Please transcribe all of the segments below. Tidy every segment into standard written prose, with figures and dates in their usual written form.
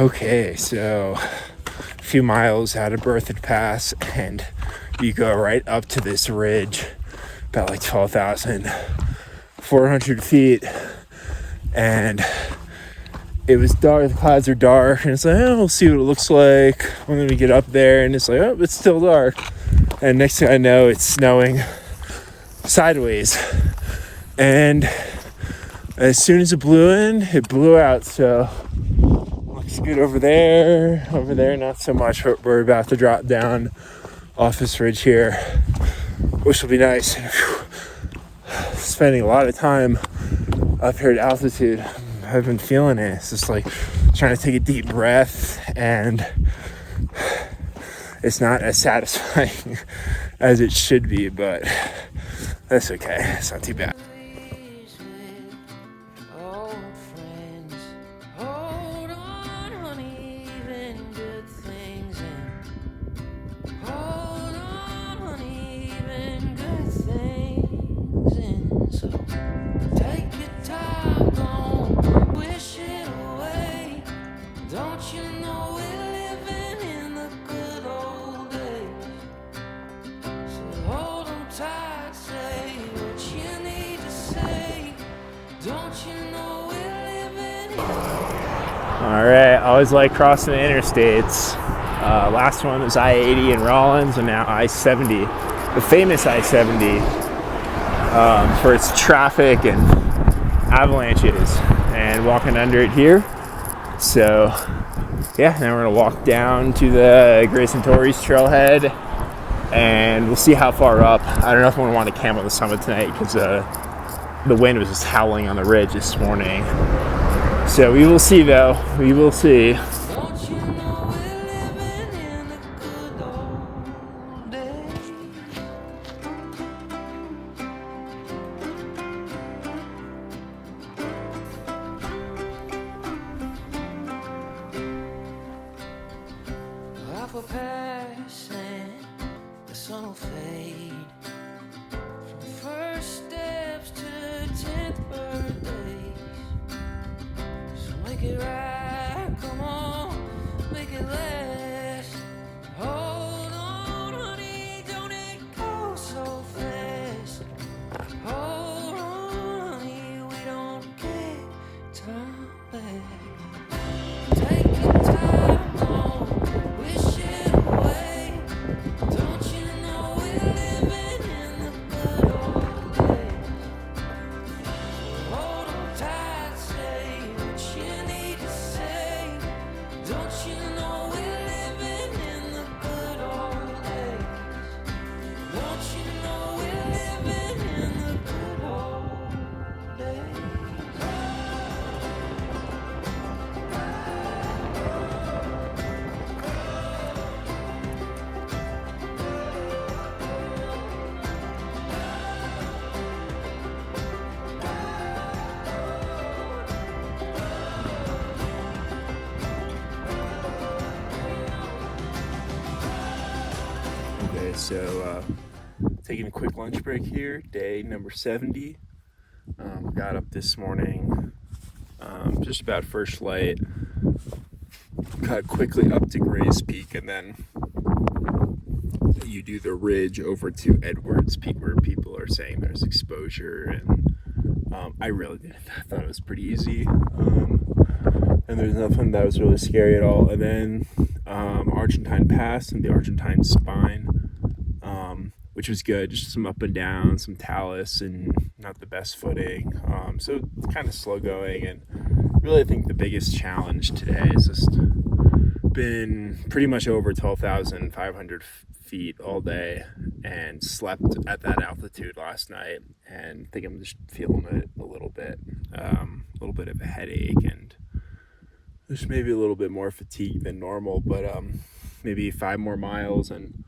Okay, so a few miles out of Berthoud Pass, and you go right up to this ridge, about like 12,400 feet, and it was dark. The clouds are dark, and it's like, oh, we'll see what it looks like when we get up there, and it's like, oh, it's still dark, and next thing I know, it's snowing sideways, and as soon as it blew in, it blew out. So looks good over there not so much, but we're about to drop down off this ridge here, which will be nice. Spending a lot of time up here at altitude, I've been feeling it. It's just like trying to take a deep breath, and it's not as satisfying as it should be, but that's okay. It's not too bad. All right, I always like crossing the interstates. Last one was I-80 in Rollins, and now I-70, the famous I-70, for its traffic and avalanches, and walking under it here. So yeah, now we're gonna walk down to the Grayson Torres trailhead, and we'll see how far up. I don't know if I want to camp on the summit tonight, because the wind was just howling on the ridge this morning. So we will see, though. We will see. Make it right, come on, make it last. Hold on, honey, don't it go so fast. Hold on, honey, we don't get time back. Take your time, don't wish it away. Don't you know we're living in the good old days? Hold on tight, say what you need to say. Don't you know we're living in the good old days? Don't you know we're living in the good old days? Okay, so taking a quick lunch break here, day number 70. Got up this morning, just about first light, got quickly up to Gray's Peak, and then you do the ridge over to Edwards Peak, where people are saying there's exposure, and I really did. I thought it was pretty easy, and there's nothing that was really scary at all. And then Argentine Pass and the Argentine Spine, which was good, just some up and down, some talus, and not the best footing, so kind of slow going. And really I think the biggest challenge today has just been pretty much over 12,500 feet all day, and slept at that altitude last night, and I think I'm just feeling it a little bit of a headache, and just maybe a little bit more fatigue than normal, but maybe 5 more miles, and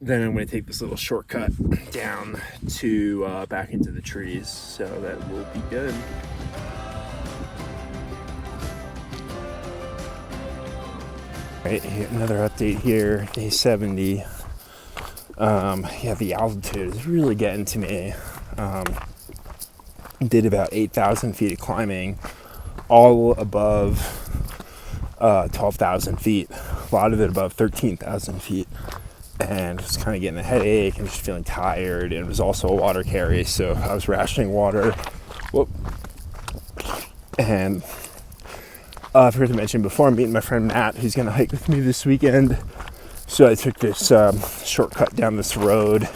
then I'm going to take this little shortcut down to back into the trees, so that will be good. Right, another update here, day 70. Yeah, the altitude is really getting to me. Did about 8,000 feet of climbing, all above 12,000 feet, a lot of it above 13,000 feet. And just kind of getting a headache and just feeling tired. And it was also a water carry, so I was rationing water. Whoop. And I forgot to mention before, I'm meeting my friend Matt, who's going to hike with me this weekend. So I took this shortcut down this road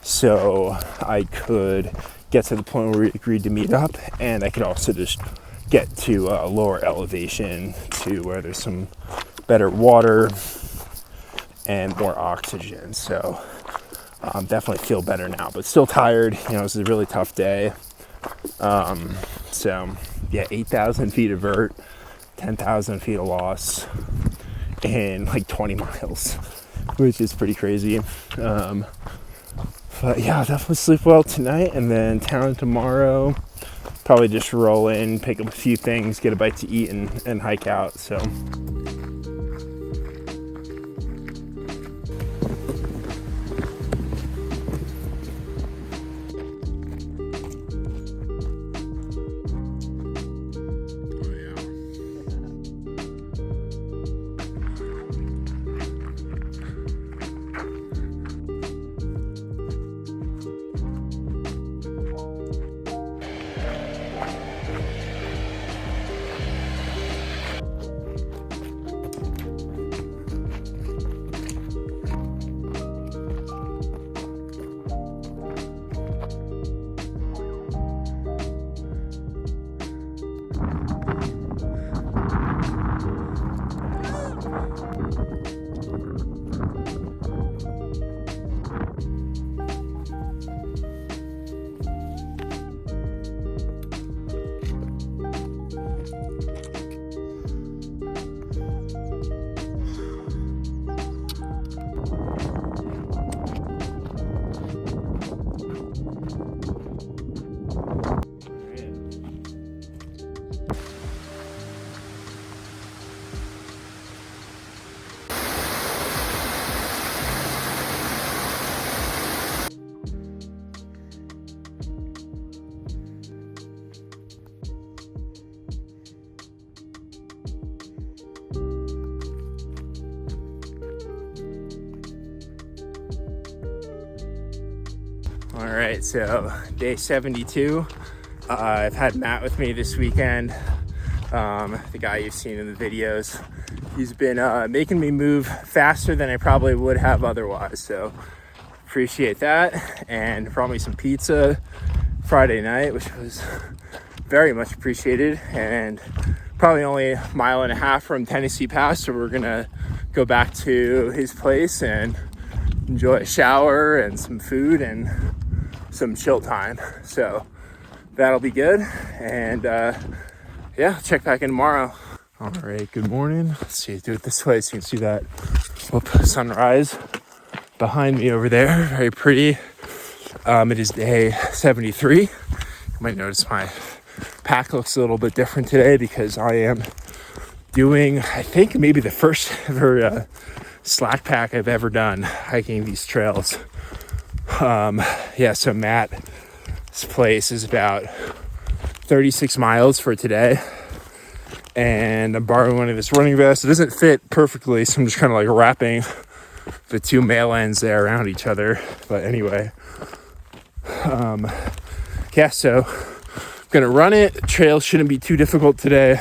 so I could get to the point where we agreed to meet up, and I could also just get to a lower elevation to where there's some better water and more oxygen. So definitely feel better now, but still tired. You know, it was a really tough day. So yeah, 8,000 feet of vert, 10,000 feet of loss in like 20 miles, which is pretty crazy. But yeah, I'll definitely sleep well tonight, and then town tomorrow. Probably just roll in, pick up a few things, get a bite to eat, and hike out. So. All right, so day 72. I've had Matt with me this weekend, the guy you've seen in the videos. He's been making me move faster than I probably would have otherwise, so appreciate that. And brought me some pizza Friday night, which was very much appreciated, and probably only a mile and a half from Tennessee Pass, so we're gonna go back to his place and enjoy a shower and some food and some chill time. So that'll be good. And yeah, check back in tomorrow. All right, good morning. Let's see, do it this way so you can see that sunrise behind me over there. Very pretty. It is day 73. You might notice my pack looks a little bit different today because I am doing, I think, maybe the first ever slack pack I've ever done hiking these trails. Yeah, so Matt's place is about 36 miles for today, and I'm borrowing one of this running vests. It doesn't fit perfectly, so I'm just kind of like wrapping the two male ends there around each other. But anyway, yeah, so I'm gonna run it. The trail shouldn't be too difficult today,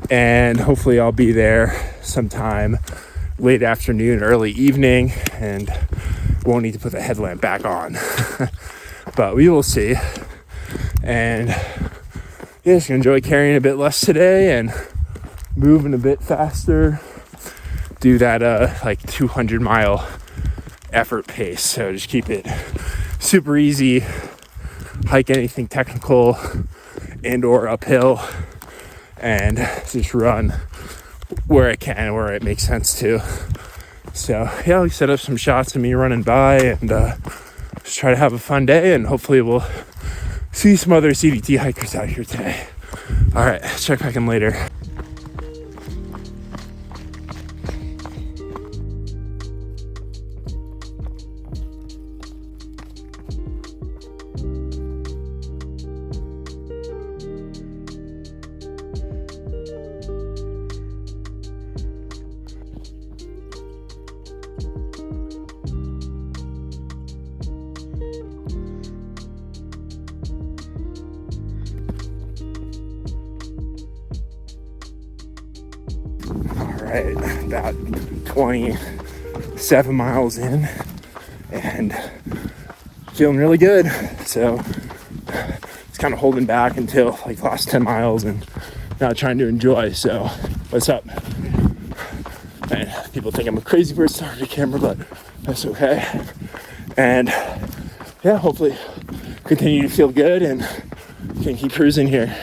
and hopefully I'll be there sometime late afternoon, early evening, and won't need to put the headlamp back on. But we will see. And yeah, just gonna enjoy carrying a bit less today and moving a bit faster. Do that like 200 mile effort pace. So just keep it super easy. Hike anything technical and or uphill, and just run where I can, where it makes sense to. So yeah, we set up some shots of me running by, and just try to have a fun day, and hopefully we'll see some other CDT hikers out here today. All right, check back in later. right, about 27 miles in and feeling really good. So it's kind of holding back until like last 10 miles and now trying to enjoy. So what's up? And people think I'm a crazy person starting a camera, but that's okay. And yeah, hopefully continue to feel good and can keep cruising here.